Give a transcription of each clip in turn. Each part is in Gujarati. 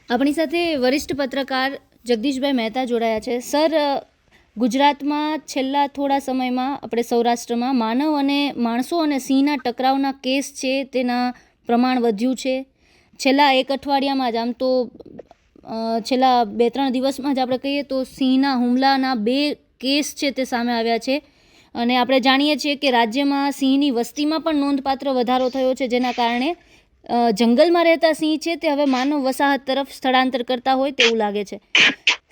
આપણી સાથે વરિષ્ઠ પત્રકાર જગદીશભાઈ મહેતા જોડાયા છે. સર, ગુજરાતમાં છેલ્લા થોડા સમયમાં આપણે સૌરાષ્ટ્રમાં માનવ અને માણસો અને સિંહના ટકરાવના કેસ છે તેના પ્રમાણ વધ્યું છે. છેલ્લા એક અઠવાડિયામાં જ, આમ તો છેલ્લા 2-3 દિવસમાં જ આપણે કહીએ તો સિંહના હુમલાના 2 કેસ છે તે સામે આવ્યા છે. અને આપણે જાણીએ છીએ કે રાજ્યમાં સિંહની વસ્તીમાં પણ નોંધપાત્ર વધારો થયો છે, જેના કારણે જંગલમાં રહેતા સિંહ છે તે હવે માનવ વસાહત તરફ સ્થળાંતર કરતા હોય તેવું લાગે છે.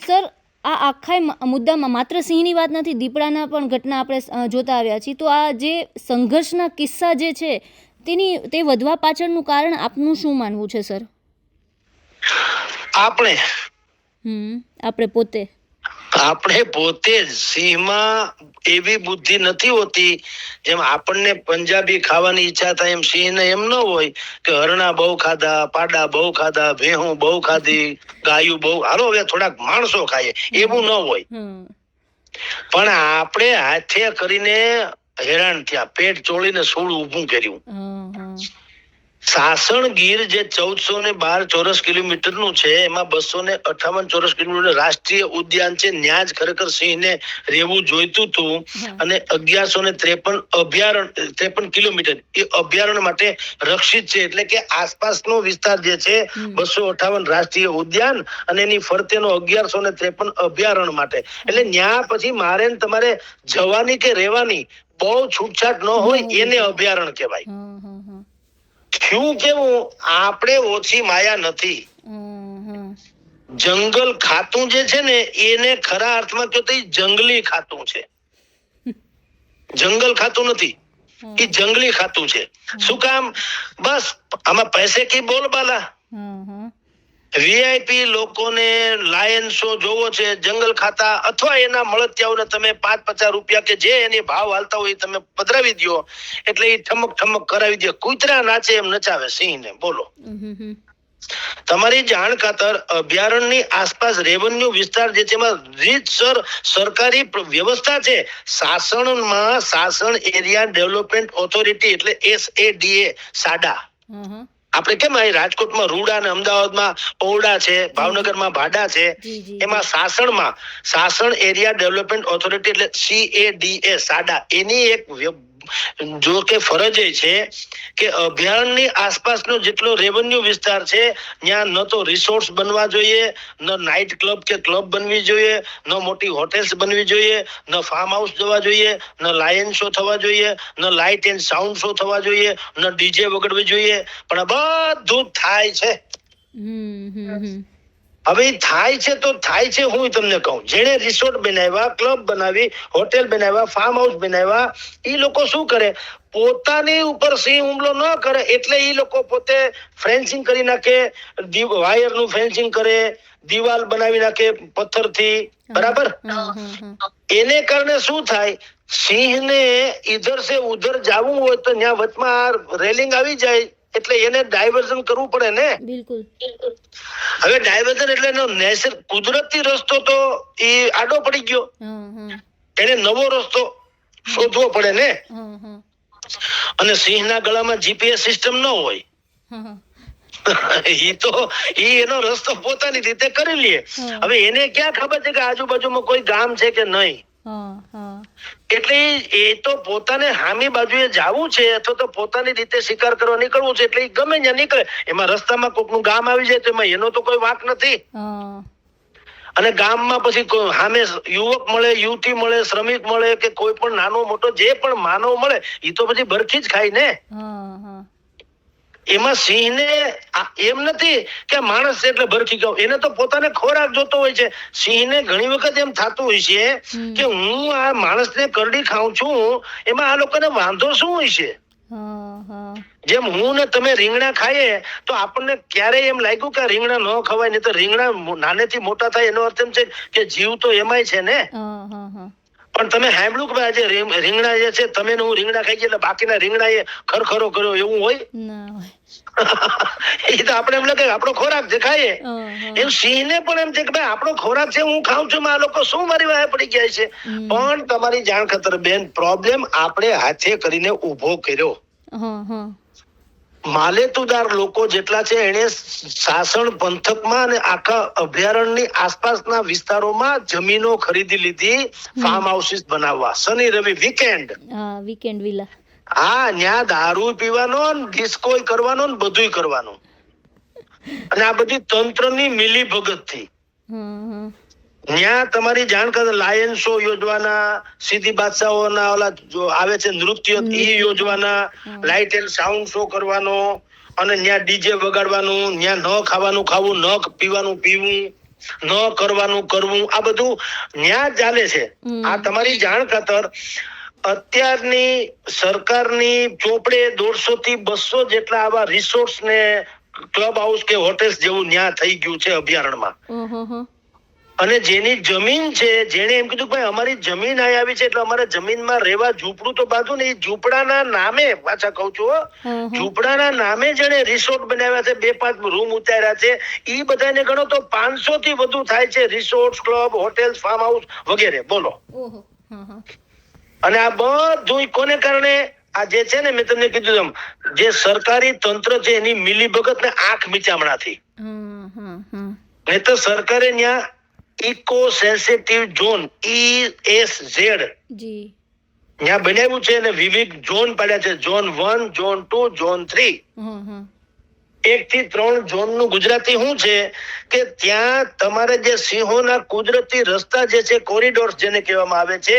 સર, આ આખા મુદ્દામાં માત્ર સિંહની વાત નથી, દીપડાના પણ ઘટના આપણે જોતા આવ્યા છીએ. તો આ જે સંઘર્ષના કિસ્સા જે છે તે વધવા પાછળનું કારણ આપનું શું માનવું છે સર? આપણે પોતે જ સિંહમાં એવી બુદ્ધિ નથી હોતી જેમ આપણને પંજાબી ખાવાની ઈચ્છા થાય એમ સિંહને એમ ન હોય કે હરણા બહુ ખાધા, પાડા બહુ ખાધા, ભેહું બહુ ખાધી, ગાયું બહુ, હાલો હવે થોડાક માણસો ખાય, એવું ન હોય. પણ આપણે હાથે કરીને હેરાન થયા, પેટ ચોળીને સૂળ ઊભું કર્યું. સાસણ ગીર જે 1412 ચોરસ કિલોમીટર નું છે, એમાં 258 ચોરસ કિલોમીટર રાષ્ટ્રીય ઉદ્યાન છે. ન્યા જ ખરેખર સિંહને રહેવું જોઈતું હતું. અને 1153 કિલોમીટર એ અભયારણ્ય માટે રક્ષિત છે. એટલે કે આસપાસનો વિસ્તાર જે છે 258 રાષ્ટ્રીય ઉદ્યાન અને એની ફરતેનો 1153 અભયારણ્ય માટે. એટલે ન્યા પછી મારે તમારે જવાની કે રહેવાની બહુ છૂટછાટ ન હોય, એને અભયારણ્ય કહેવાય. શું કેવું, આપણે ઓછી માયા નથી. જંગલ ખાતું જે છે ને એને ખરા અર્થમાં કહો તો જંગલી ખાતું છે. જંગલ ખાતું નથી, એ જંગલી ખાતું છે. શું કામ? બસ આમાં પૈસે કી બોલબાલા. વીઆઈપી લોકોને લાયન શો જોવો છે, જંગલ ખાતા અથવા એના મળતિયાઓને તમે 5-50 રૂપિયા કે જે એની ભાવ હાલતા હોય તમે પધરાવી દો, એટલે એ ઠમક ઠમક કરાવી દે. કૂતરા નાચે એમ નચાવે સિંહને. બોલો. તમારી જાણ ખાતર અભયારણ્યની આસપાસ રેવન્યુ વિસ્તાર જે છે એમાં રીતસર સરકારી વ્યવસ્થા છે. સાસણમાં સાસણ એરિયા ડેવલપમેન્ટ ઓથોરિટી એટલે SADA સાડા. આપણે કેમ અહીં રાજકોટમાં રૂડા અને અમદાવાદમાં ઓરડા છે, ભાવનગરમાં ભાડા છે, એમાં સાસણમાં સાસણ એરિયા ડેવલપમેન્ટ ઓથોરિટી એટલે CADA સાડા, એની એક જો કે ફરજ એ છે કે અભયારણ્યની આસપાસનો જેટલો રેવન્યુ વિસ્તાર છે ત્યાં ન તો રિસોર્ટ્સ બનવા જોઈએ, ન નાઇટ ક્લબ કે ક્લબ બનવી જોઈએ, ન મોટી હોટેલ્સ બનવી જોઈએ, ન ફાર્મ હાઉસ જવા જોઈએ, ન લાયન શો થવા જોઈએ, ન લાઇટ એન્ડ સાઉન્ડ શો થવા જોઈએ, ન ડીજે વગાડવી જોઈએ. પણ આ બધું થાય છે. હવે થાય છે તો થાય છે, હું તમને કહું, જેને રિસોર્ટ બનાવ્યા, ક્લબ બનાવી, હોટેલ બનાવ્યા, ફાર્મ હાઉસ બનાવ્યા, એ લોકો શું કરે? પોતાની ઉપર સિંહ હુમલો ન કરે એટલે એ લોકો પોતે ફેન્સિંગ કરી નાખે, વાયરનું ફેન્સિંગ કરે, દિવાલ બનાવી નાખે પથ્થરથી. બરાબર? એને કારણે શું થાય? સિંહને ઈધર સે ઉધર જવું હોય તો ત્યાં વચમાં રેલિંગ આવી જાય, એટલે એને ડાયવર્ઝન કરવું પડે ને. બિલકુલ. હવે ડાયવર્ઝન એટલે એનો નેચર કુદરતી રસ્તો તો એ આડો પડી ગયો, એને નવો રસ્તો શોધવો પડે ને. અને સિંહના ગળામાં GPS સિસ્ટમ ન હોય. એનો રસ્તો પોતાની રીતે કરી લે. હવે એને ક્યાં ખબર છે કે આજુબાજુમાં કોઈ ગામ છે કે નહીં? એટલે એ તો પોતાને હામી બાજુએ જવું છે અથવા તો પોતાની રીતે શિકાર કરવા નીકળવું છે, એટલે એ ગમે ત્યાં નીકળે. એમાં રસ્તામાં કોકનું ગામ આવી જાય તો એમાં એનો તો કોઈ વાંક નથી. અને ગામમાં પછી સામે યુવક મળે, યુવતી મળે, શ્રમિક મળે કે કોઈ પણ નાનો મોટો જે પણ માનવ મળે, એ તો પછી બરખી જ ખાય ને. એમાં સિંહને એમ નથી કે માણસ છે એટલે બરખી ખાવ, એને તો પોતાને ખોરાક જોતો હોય છે. સિંહને ઘણી વખત એમ થતું હોય છે કે હું આ માણસને કરડી ખાઉં છું, એમાં આ લોકોને વાંધો શું હોય છે? જેમ હું ને તમે રીંગણા ખાઈએ તો આપણને ક્યારેય એમ લાગ્યું કે રીંગણા ન ખવાય? નહીં તો રીંગણા નાનેથી મોટા થાય એનો અર્થ એમ છે કે જીવ તો એમાંય છે ને. પણ તમે સાંભળ્યું કે આજે રીંગણા જે છે, તમે હું રીંગણા ખાઈ ગયા એટલે બાકીના રીંગણા એ ખરખરો કર્યો, એવું હોય? એ તો આપણે એમ લાગે આપણો ખોરાક છે, ખાઈએ. એમ સિંહને પણ એમ છે કે ભાઈ આપણો ખોરાક છે, હું ખાઉં છું, આ લોકો શું મારી વાહે પડી ગયા છે? પણ તમારી જાણ ખાતર બેન, પ્રોબ્લેમ આપણે હાથે કરીને ઉભો કર્યો. માલેતુદાર લોકો જેટલા છે એને સાસણ પંથકમાં અને આખા અભયારણ્યની આસપાસના વિસ્તારોમાં જમીનો ખરીદી લીધી ફાર્મ હાઉસીસ બનાવવા. શનિ રવિ વીકેન્ડ, હા, વીકેન્ડ વિલા. હા, ન્યા દારૂ પીવાનો, ડિસ્કોય કરવાનો ને બધુંય કરવાનું. અને આ બધી તંત્રની મિલી ભગત થી. ત્યાં તમારી જાણ કરે લાયન શો યોજવાના, સીધી બાદશાહોના ઓલા જો આવે છે નૃત્ય ઈ યોજવાના, લાઇટ એન્ડ સાઉન્ડ શો કરવાનો, અને ત્યાં ડીજે વગાડવાનું, ત્યાં ન ખાવાનું ખાવું, ન પીવાનું પીવું, ન કરવાનું કરવું, આ બધું ત્યાં ચાલે છે. આ તમારી જાણ ખાતર અત્યારની સરકારની ચોપડે 150 થી 200 જેટલા આવા રિસોર્ટ્સ ને ક્લબ હાઉસ કે હોટેલ્સ જેવું ત્યાં થઈ ગયું છે અભયારણ્યમાં. અને જેની જમીન છે, જેને એમ કીધું ભાઈ અમારી જમીન અહીં આવી છે એટલે અમારે જમીનમાં રહેવા ઝૂંપડું તો બાંધું ને, એ ઝૂંપડાના નામે, પાછા કહું છું, ઝૂંપડાના નામે જેને રિસોર્ટ બનાવ્યા છે, 2-5 રૂમ ઉતાર્યા છે, એ બધાને ગણો તો 500 થી વધુ થાય છે resort, club, hotel, farm house વગેરે. બોલો. અને આ બધું કોને કારણે? આ જે છે ને, મેં તમને કીધું એમ, જે સરકારી તંત્ર છે એની મિલીભગત ને આંખ મીચામણાથી. નહીં તો સરકારે ત્યાં ઇકો સેન્સિટિવ ઝોન ESZ ત્યાં બનાવ્યું છે અને વિવિધ ઝોન પાડ્યા છે. Zone 1, zone 2, zone 3. 1 થી 3 ઝોન નું ગુજરાતી શું છે કે ત્યાં તમારે જે સિંહોના કુદરતી રસ્તા જે છે, કોરિડોર્સ જેને કહેવામાં આવે છે,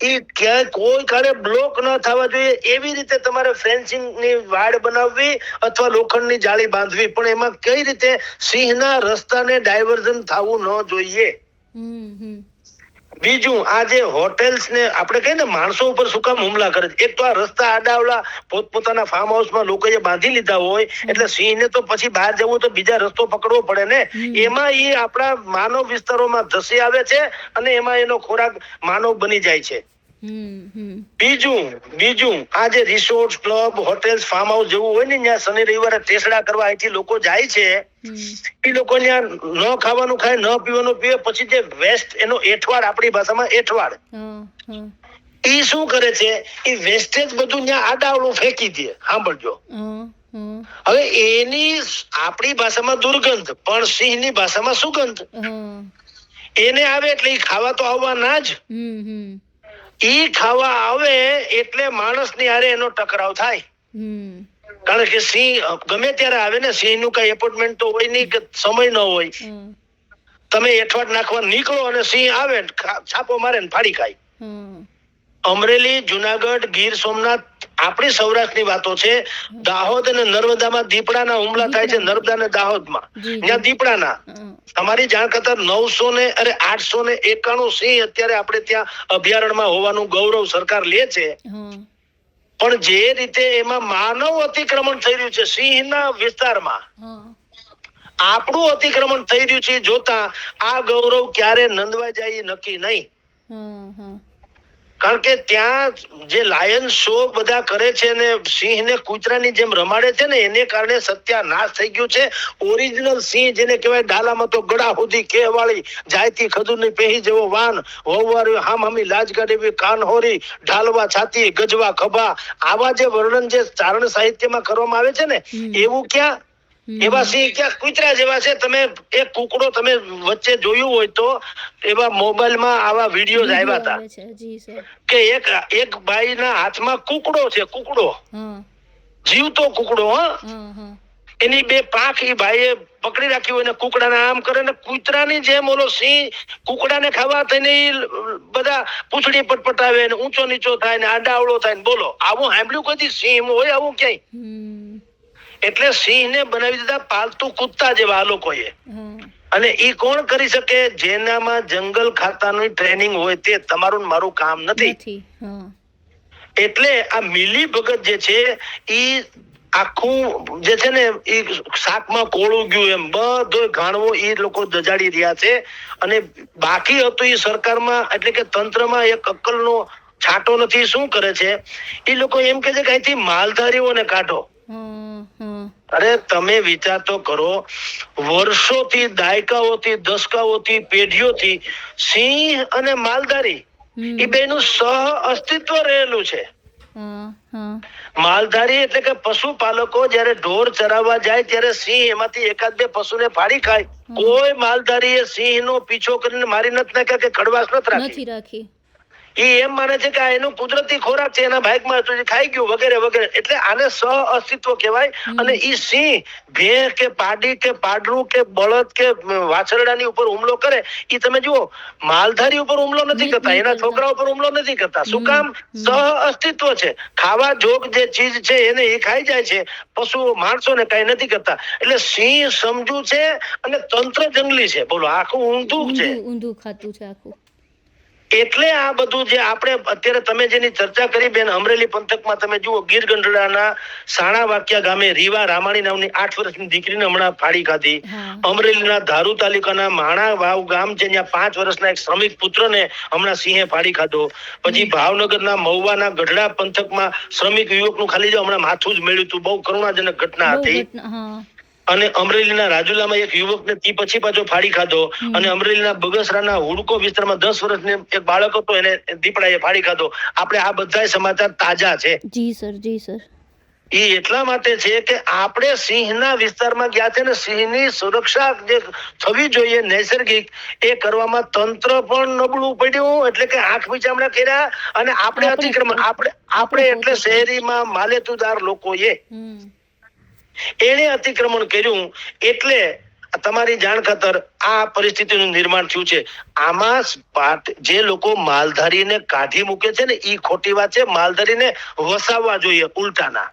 એ ક્યાંય કોઈ કાળે બ્લોક ન થવા જોઈએ એવી રીતે તમારે ફેન્સિંગ ની વાડ બનાવવી અથવા લોખંડની જાળી બાંધવી. પણ એમાં કઈ રીતે સિંહના રસ્તાને ડાયવર્ઝન થવું ન જોઈએ. બીજું, આ જે હોટેલ્સ ને આપણે કહીએ ને માણસો ઉપર શું કામ હુમલા કરે છે? એક તો આ રસ્તા આડાવડા પોતપોતાના ફાર્મ હાઉસમાં લોકોએ બાંધી લીધા હોય એટલે સિંહને તો પછી બહાર જવું તો બીજા રસ્તો પકડવો પડે ને. એમાં એ આપણા માનવ વિસ્તારોમાં ધસી આવે છે અને એમાં એનો ખોરાક માનવ બની જાય છે. બીજું આ જે resort, club, hotels, farm house જેવું હોય ને, ત્યાં શનિ રવિવારે ટેસડા કરવા અહીંથી લોકો જાય છે. એ લોકો ત્યાં ન ખાવાનું ખાય, ન પીવાનું પીવે, પછી જે વેસ્ટ એનો એઠવાડ, આપણી ભાષામાં એઠવાડ, ઈ શું કરે છે? એ વેસ્ટેજ બધું ત્યાં આડાવડું ફેંકી દે. સાંભળજો, હવે એની આપણી ભાષામાં દુર્ગંધ, પણ સિંહની ભાષામાં સુગંધ. એને આવે એટલે એ ખાવા તો આવવાના જ. ઈ ખાવા આવે એટલે માણસની હારે એનો ટકરાવ થાય. કારણ કે સિંહ ગમે ત્યારે આવે ને, સિંહ નું કઈ એપોઇન્ટમેન્ટ તો હોય નહીં કે સમય ન હોય. તમે એઠવાડ નાખવા નીકળો અને સિંહ આવે, છાપો મારે ને ફાડી ખાય. અમરેલી, જુનાગઢ, ગીર સોમનાથ, આપણી સૌરાષ્ટ્રની વાતો છે. દાહોદ અને નર્મદામાં દીપડાના હુમલા થાય છે. નર્મદા અને દાહોદમાં ત્યાં દીપડાના, તમારી જાણ કરતા 891 સિંહ અત્યારે આપણે ત્યાં અભયારણ્યમાં હોવાનું ગૌરવ સરકાર લે છે. પણ જે રીતે એમાં માનવ અતિક્રમણ થઈ રહ્યું છે સિંહના વિસ્તારમાં, આપણું અતિક્રમણ થઈ રહ્યું છે, જોતા આ ગૌરવ ક્યારે નંદવાઈ જાય નક્કી નહીં. કારણ કે ત્યાં જે લાયન શો બધા કરે છે ને સિંહને કૂતરાની જેમ રમાડે છે ને, એને કારણે સત્યાનાશ થઈ ગયું છે. ઓરિજિનલ સિંહ જેને કહેવાય, ડાલામાં તો ગળા સુધી કેવાળી, જાયતી ખજૂરની પેહી જેવો વાન, વહુવારી હામહામી લાજગાડી, કાનહોરી, ઢાલવા છાતી, ગજવા ખભા, આવા જે વર્ણન જે ચારણ સાહિત્યમાં કરવામાં આવે છે ને, એવું ક્યાં? એવા સિંહ ક્યાં કૂતરા જેવા છે. તમે એક કુકડો તમે વચ્ચે જોયું હોય તો એવા મોબાઈલમાં આવા વિડીયો આવ્યા હતા કે એક બાઈના હાથમાં કુકડો છે, કુકડો, જીવતો કુકડો. એની 2 પાંખ એ ભાઈએ પકડી રાખી હોય ને કુકડાને આમ કરે ને, કૂતરાની જેમ ઓલો સિંહ કુકડાને ખાવા થઈને બધા પૂંછડી પટપટાવે ને ઊંચો નીચો થાય ને આડાવડો થાય ને. બોલો, આવું સાંભળ્યું કોઈ સિંહ હોય આવું ક્યાંય? એટલે સિંહને બનાવી દીધા પાલતુ કુત્તા જેવા આ લોકોએ. અને ઈ કોણ કરી શકે? જેનામાં જંગલ ખાતાની ટ્રેનિંગ હોય તે. તમારું મારું કામ નથી. એટલે આ મિલી ભગત જે છે ઈ આખું જે છે ને, ઈ શાકમાં કોળું ગયું એમ બધો ઘાણવો ઈ લોકો દજાડી રહ્યા છે. અને બાકી હતું ઈ સરકારમાં, એટલે કે તંત્રમાં એક અક્કલનો છાંટો નથી. શું કરે છે ઈ લોકો? એમ કે છે કે અહીંથી માલધારીઓને કાઢો. અરે તમે વિચાર તો કરો, વર્ષોથી, દાયકાઓથી, દશકાઓથી, પેઢીઓથી સિંહ અને માલધારી એ બેનું સહ અસ્તિત્વ રહેલું છે. હા હા માલધારી એટલે કે પશુપાલકો જ્યારે ઢોર ચરાવવા જાય ત્યારે સિંહ એમાંથી એકાદ બે પશુને ફાડી ખાય. કોઈ માલધારીએ સિંહનો પીછો કરીને મારી નથી નાખ્યા કે કડવાશ નથી રાખી. નથી રાખી. એ એમ માને છે કે આ એનો કુદરતી ખોરાક છે, એના ભાગમાં હતું, એ ખાઈ ગયું વગેરે વગેરે. એટલે આને સહ અસ્તિત્વ કહેવાય. અને ઈ સિંહ ભેં કે પાડી કે પાડરું કે બળદ કે વાછરડાની ઉપર હુમલો કરે, ઈ તમે જુઓ માલધારી ઉપર હુમલો નથી કરતા, એના છોકરા ઉપર હુમલો નથી કરતા. શું કામ? સહ અસ્તિત્વ છે. ખાવા જોગ જે ચીજ છે એને એ ખાઈ જાય છે, પશુઓ માણસોને કઈ નથી કરતા. એટલે સિંહ સમજુ છે અને તંત્ર જંગલી છે. બોલો, આખું ઊંધું છે. ઊંધું ખાતું છે આખું. એટલે આ બધું જે આપણે અત્યારે તમે જેની ચર્ચા કરી બેન, અમરેલી પંથકમાં તમે જુઓ ગીર ગંઢડાના સાણા વાક્યા ગામે રીવા રામાણી નામની 8 વર્ષની દીકરીને હમણાં ફાડી ખાધી. અમરેલીના ધારુ તાલુકાના માણા વાવ ગામ છે, ત્યાં 5 વર્ષના એક શ્રમિક પુત્રને હમણાં સિંહે ફાડી ખાધો. પછી ભાવનગરના મહુવાના ગઢડા પંથકમાં શ્રમિક યુવકનું ખાલી જો હમણાં માથું જ મેળ્યું હતું. બહુ કરુણાજનક ઘટના હતી. અને અમરેલીના રાજુલામાં એક યુવકને તી પછી પાછો ફાડી ખાધો. અને અમરેલીના બગસરાના હુડકો વિસ્તારમાં 10 વર્ષની એક બાળક હતો, એને દીપડાએ ફાડી ખાધો. આપણે આ બધા સમાચાર તાજા છે. જી સર, જી સર. એ એટલા માટે છે કે આપણે સિંહના વિસ્તારમાં ગયા છે ને સિંહની સુરક્ષા જે થવી જોઈએ નૈસર્ગિક, એ કરવામાં તંત્ર પણ નબળું પડ્યું. એટલે કે આંખ વિચામણા કર્યા. અને આપણે અતિક્રમણ, આપણે એટલે શહેરીમાં માલેતુદાર લોકોએ એને અતિક્રમણ કર્યું. એટલે તમારી જાણ ખાતર આ પરિસ્થિતિનું નિર્માણ થયું છે. આમાં જે લોકો માલધારીને કાઢી મૂકે છે ને, ઈ ખોટી વાત છે. માલધારીને વસાવવા જોઈએ ઉલટાના.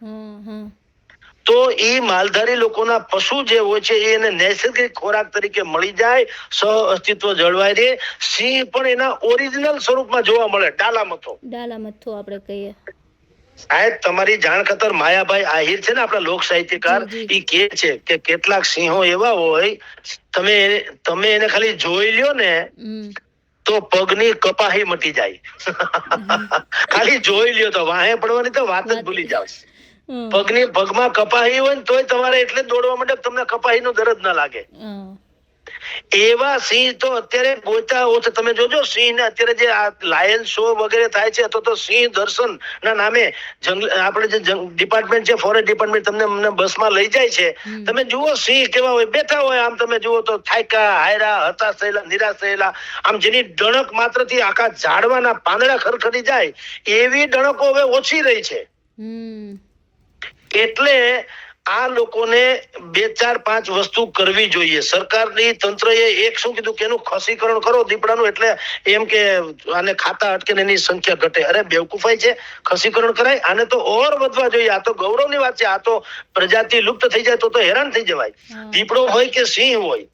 તો એ માલધારી લોકોના પશુ જે હોય છે એને નૈસર્ગિક ખોરાક તરીકે મળી જાય, સહ અસ્તિત્વ જળવાય રહે. સિંહ પણ એના ઓરિજિનલ સ્વરૂપમાં જોવા મળે, ડાલામથો આપણે કહીએ. સાહેબ, તમારી જાણ ખાતર માયાભાઈ આહિર છે ને, આપણા લોક સાહિત્યકાર, ઈ કે છે કે કેટલાક સિંહો એવા હોય, તમે એને ખાલી જોઈ લ્યો ને તો પગની કપાહી મટી જાય. ખાલી જોઈ લ્યો તો વાહે પડવાની તો વાત જ ભૂલી જાવ. પગમાં કપાહી હોય ને તોય તમારે એટલે દોડવા માટે તમને કપાહીનો દર્દ ના લાગે. એવા સિંહ તો અત્યારે ગોતા ઓછા. તમે જોજો સિંહ ને અત્યારે જે આ લાયન શો વગેરે થાય છે, અથવા તો સિંહ દર્શન ના નામે આપણે જે ડિપાર્ટમેન્ટ છે, ફોરેસ્ટ ડિપાર્ટમેન્ટ તમને બસમાં લઈ જાય છે. તમે જુઓ સિંહ કેવા હોય, બેઠા હોય. આમ તમે જુઓ તો થાક્યા, હાયરા, હતાશ થયેલા, નિરાશ થયેલા. આમ જેની ડણક માત્ર થી આખા ઝાડવાના પાંદડા ખરખરી જાય એવી ડણકો હવે ઓછી રહી છે. એટલે આ લોકોને 2, 4, 5 વસ્તુ કરવી જોઈએ. સરકારની તંત્રએ એક શું કીધું કે એનું ખસીકરણ કરો દીપડાનું, એટલે એમ કે આને ખાતા અટકે ને એની સંખ્યા ઘટે. અરે બેવકૂફાઈ છે. ખસીકરણ કરાય, આને તો ઓર વધવા જોઈએ. આ તો ગૌરવની વાત છે. આ તો પ્રજાતિ લુપ્ત થઈ જાય તો હેરાન થઈ જવાય. દીપડો હોય કે સિંહ હોય,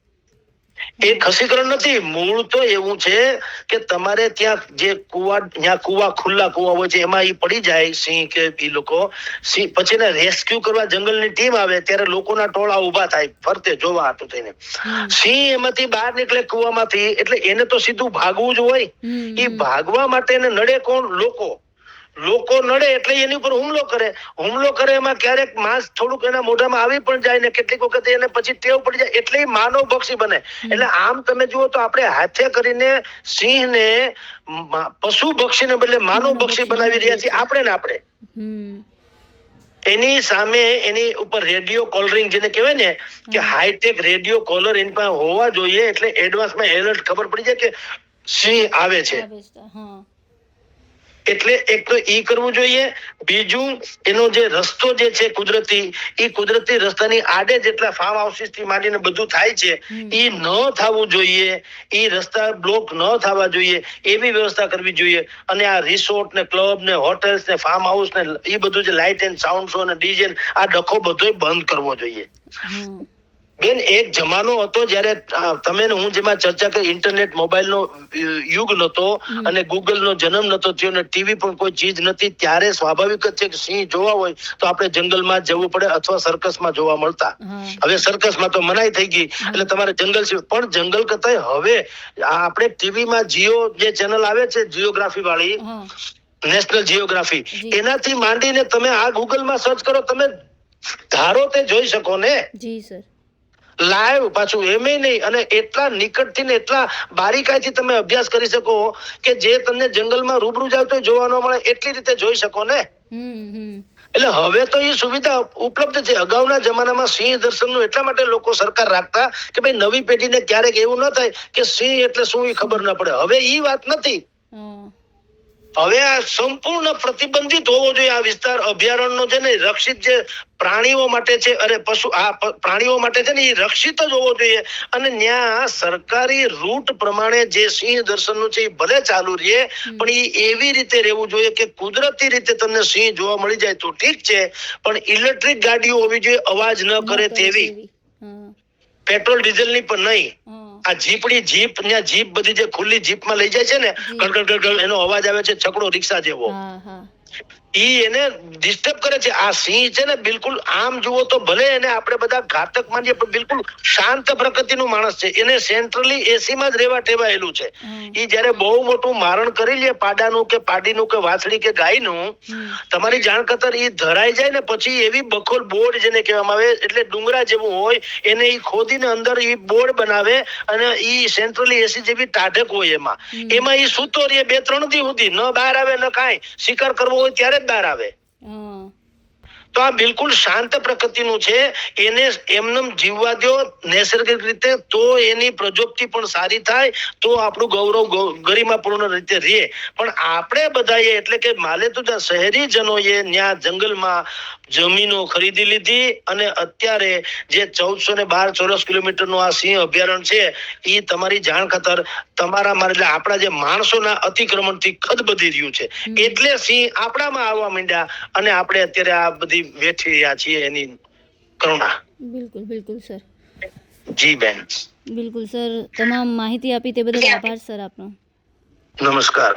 એ ખસીકરણ નથી. મૂળ તો એવું છે કે તમારે ત્યાં જે કુવા ખુલ્લા કુવા હોય છે, એમાં ઈ પડી જાય સિંહ કે ઈ લોકો, સિંહ પછી એને રેસ્ક્યુ કરવા જંગલની ટીમ આવે ત્યારે લોકોના ટોળા ઉભા થાય ફરતે જોવા હતું થઈને. સિંહ એમાંથી બહાર નીકળે કુવામાંથી, એટલે એને તો સીધું ભાગવું જ હોય. ઈ ભાગવા માટે એને નડે કોણ? લોકો નડે એટલે એની ઉપર હુમલો કરે. એમાં ક્યારેક માંસ થોડુંક એના મોઢામાં આવી પણ જાય ને કેટલીક વખત એને પછી ટેવ પડી જાય, એટલે એ માનવ ભક્ષી બને. એટલે આમ તમે જુઓ તો આપણે હાથે કરીને સિંહને પશુ ભક્ષીને બદલે માનવ ભક્ષી બનાવી રહ્યા છીએ આપણે. એની સામે એની ઉપર રેડિયો કોલરિંગ જેને કહેવાય ને, કે હાઈટેક રેડિયો કોલર એની પાસે હોવા જોઈએ. એટલે એડવાન્સમાં એલર્ટ ખબર પડી જાય કે સિંહ આવે છે. એટલે એક તો ઈ કરવું જોઈએ. બીજું, એનો જે રસ્તો જે છે કુદરતી, એ કુદરતી રસ્તાની આડે જેટલા ફાર્મ હાઉસીસ થી માંડીને બધું થાય છે, ઈ ન થવું જોઈએ. ઈ રસ્તા બ્લોક ન થવા જોઈએ, એવી વ્યવસ્થા કરવી જોઈએ. અને આ રિસોર્ટ ને ક્લબ ને હોટેલ્સ ને ફાર્મ હાઉસ ને એ બધું જે લાઇટ એન્ડ સાઉન્ડ શો ને ડીજે, આ ડખો બધો બંધ કરવો જોઈએ. બેન, એક જમાનો હતો જ્યારે તમે હું જેમાં ચર્ચા કરી, ઇન્ટરનેટ મોબાઈલ નો યુગ નતો અને ગૂગલ નો જન્મ નતો થયો ને ટીવી પણ કોઈ ચીજ નથી. ત્યારે સ્વાભાવિક જ છે કે સિંહ જોવા હોય તો આપણે જંગલમાં જવું પડે અથવા સર્કસમાં જોવા મળતા. હવે સર્કસમાં તો મનાઈ થઈ ગઈ, એટલે તમારે જંગલ પણ જંગલ કરતા હવે આપણે ટીવીમાં જીઓ જે ચેનલ આવે છે, જીઓગ્રાફી વાળી, નેશનલ જીઓગ્રાફી, એનાથી માંડીને તમે આ ગૂગલમાં સર્ચ કરો, તમે ધારો તે જોઈ શકો ને. જી સર. લાઈવ પાછું એમ નહીં, અને એટલા નિકટથી ને એટલા બારીકાઈથી તમે અભ્યાસ કરી શકો કે જે તમને જંગલમાં રૂબરૂ જાવ તો જોવા ન મળે એટલી રીતે જોઈ શકો ને. એટલે હવે તો એ સુવિધા ઉપલબ્ધ છે. અગાઉના જમાનામાં સિંહ દર્શનનું એટલા માટે લોકો સરકાર રાખતા કે ભાઈ નવી પેઢીને ક્યારેક એવું ન થાય કે સિંહ એટલે શું એ ખબર ન પડે. હવે ઈ વાત નથી. હવે આ સંપૂર્ણ પ્રતિબંધિત હોવો જોઈએ આ વિસ્તાર. અભયારણ્યનો છે ને રક્ષિત જે પ્રાણીઓ માટે છે, અરે પશુ પ્રાણીઓ માટે છે ને એ રક્ષિત જ હોવો જોઈએ. અને ત્યાં સરકારી રૂટ પ્રમાણે જે સિંહ દર્શનનું છે એ ભલે ચાલુ રહે, પણ એ એવી રીતે રહેવું જોઈએ કે કુદરતી રીતે તમને સિંહ જોવા મળી જાય તો ઠીક છે, પણ ઇલેક્ટ્રિક ગાડીઓ હોવી જોઈએ, અવાજ ન કરે તેવી. પેટ્રોલ ડીઝલ ની પણ નહીં. આ જીપ બધી જે ખુલ્લી જીપમાં લઈ જાય છે ને, ગડગડ એનો અવાજ આવે છે, છકડો રિક્ષા જેવો, ઈ એને ડિસ્ટર્બ કરે છે. આ સિંહ છે ને બિલકુલ આમ જુઓ તો ભલે એને આપણે બધા ઘાતક માનીએ, પણ બિલકુલ શાંત પ્રકૃતિનું માણસ છે. એને સેન્ટ્રલી એસી માં જ રહેવા ટેવાયેલું છે. ઈ જયારે બહુ મોટું મારણ કરી લે પાડાનું કે પાડીનું કે વાછડી કે ગાયનું, તમારી જાણ ખાતર ઈ ધરાઈ જાય ને પછી એવી બખોલ બોર્ડ જેને કહેવામાં આવે, એટલે ડુંગરા જેવું હોય એને ઈ ખોદીને અંદર ઈ બોર્ડ બનાવે અને ઈ સેન્ટ્રલી એસી જેવી ટાઢક હોય એમાં ઈ સૂતો રહે 2-3 દી સુધી, ન બહાર આવે ન કાંઈ. શિકાર કરવો હોય ત્યારે જ બહાર આવે. તો આ બિલકુલ શાંત પ્રકૃતિનું છે. એને એમનેમ જીવવા દો નૈસર્ગિક રીતે, તો એની પ્રજોપતિ પણ સારી થાય, તો આપણું ગૌરવ ગરિમાપૂર્ણ રીતે રહે. પણ આપણે બધાએ એટલે કે માલેતુજા શહેરીજનોએ ન્યા જંગલમાં જમીનો ખરીદી લીધી અને અત્યારે જે 1412 ચોરસ કિલોમીટરનું આ સિંહ અભયારણ્ય છે, એ તમારી જાણ ખાતર તમારા મારે એટલે આપણા જે માણસોના અતિક્રમણથી ખદબદી રહ્યું છે. એટલે સિંહ આપણામાં આવવા માંડ્યા અને આપણે અત્યારે આ બધી વેઠી રહ્યા છીએ એની કરુણા. બિલકુલ સર. જી બેન. બિલકુલ સર, તમામ માહિતી આપી તે બદલ આભાર સર આપનો. નમસ્કાર.